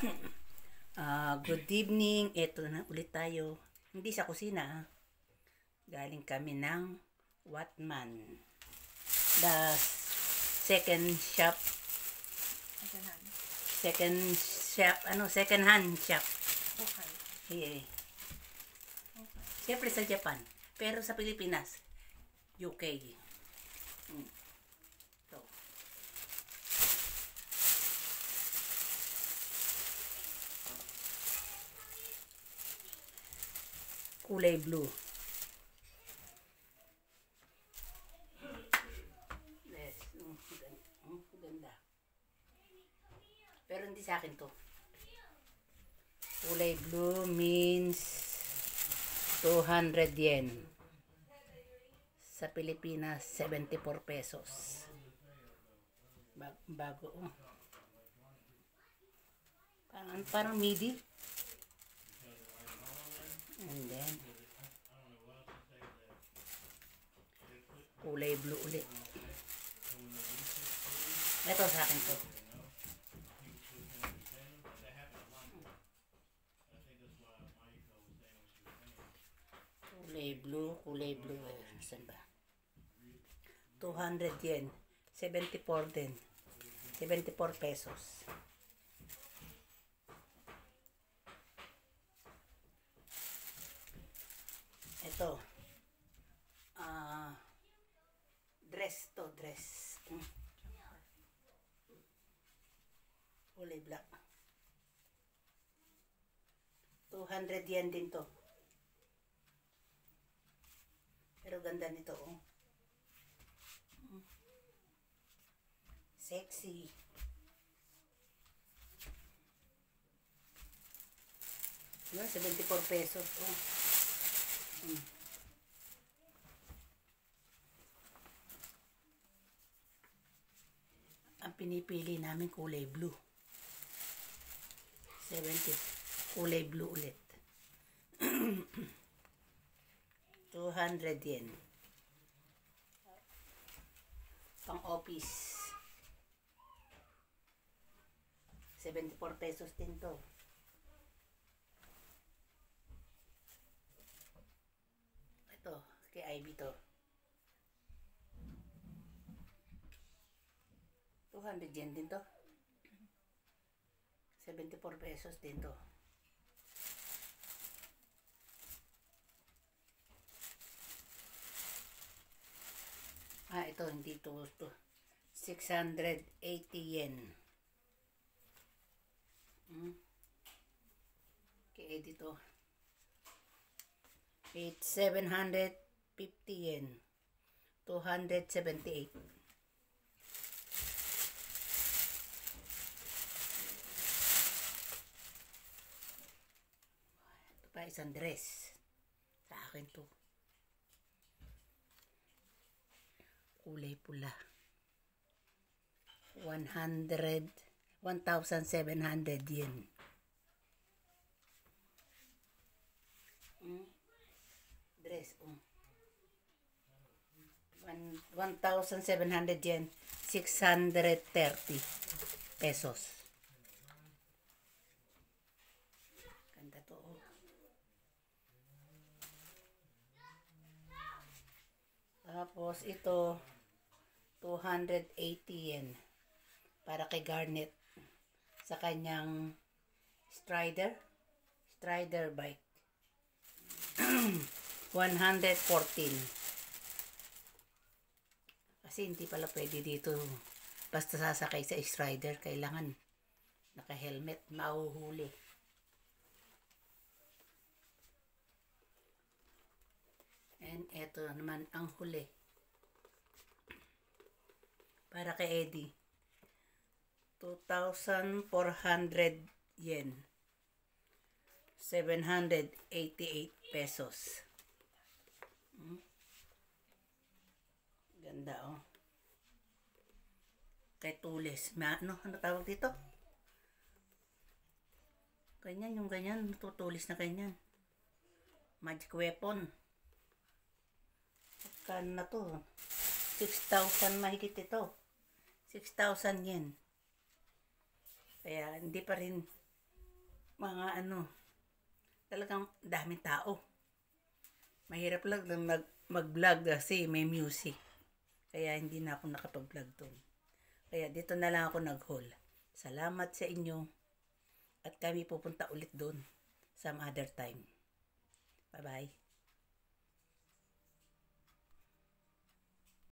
Good evening. Ito na ulit tayo. Hindi sa kusina. Galing kami ng Watman. The second shop. Second hand shop. Okay. Yeah. Siyempre sa Japan. Pero sa Pilipinas, UK. So, kulay blue. Yes. Ganda. Pero hindi sa akin to. Kulay blue means 200 yen. Sa Pilipinas, 74 pesos. Bago. Parang midi. And then, kulay blue ulit. Ito sa akin to. Kulay blue. Saan ba? 200 yen. 74 din. 74 pesos. Ito. Dress. Kulay black. 200 yen din to. Pero ganda nito, oh. Sexy. Yun, 74 pesos, oh. Ang pinipili namin kulay blue. 70. Kulay blue ulit. 200 yen. Pang office. 74 pesos din to. Ito, kay Ivy to. 200 yen din to. 74 pesos din to. Ito, hindi to. 680 yen. Okay, dito. 750 yen. 278. Ito pa isang dress. Sa akin to. Kulay pula. 1,700 yen. Dress, 1,700 yen. 630 pesos. Ganda to, oh. Tapos ito 280 yen para kay Garnet sa kanyang Strider bike. 114. Kasi hindi pala pwede dito basta sasakay sa Strider, kailangan naka-helmet, mahuhuli. And eto naman ang huli. Para kay Eddie. 2,400 yen. 788 pesos. Ganda, oh. Kay Tulis. Ano tawag dito? Ganyan, yung ganyan. Tutulis na ganyan. Magic weapon. Kan na to. 6,000 mahigit ito. 6,000 yen. Kaya hindi pa rin mga talagang daming tao. Mahirap lang na mag-vlog kasi may music. Kaya hindi na ako nakapag-vlog doon. Kaya dito na lang ako nag-haul. Salamat sa inyo. At kami pupunta ulit doon some other time. Bye-bye.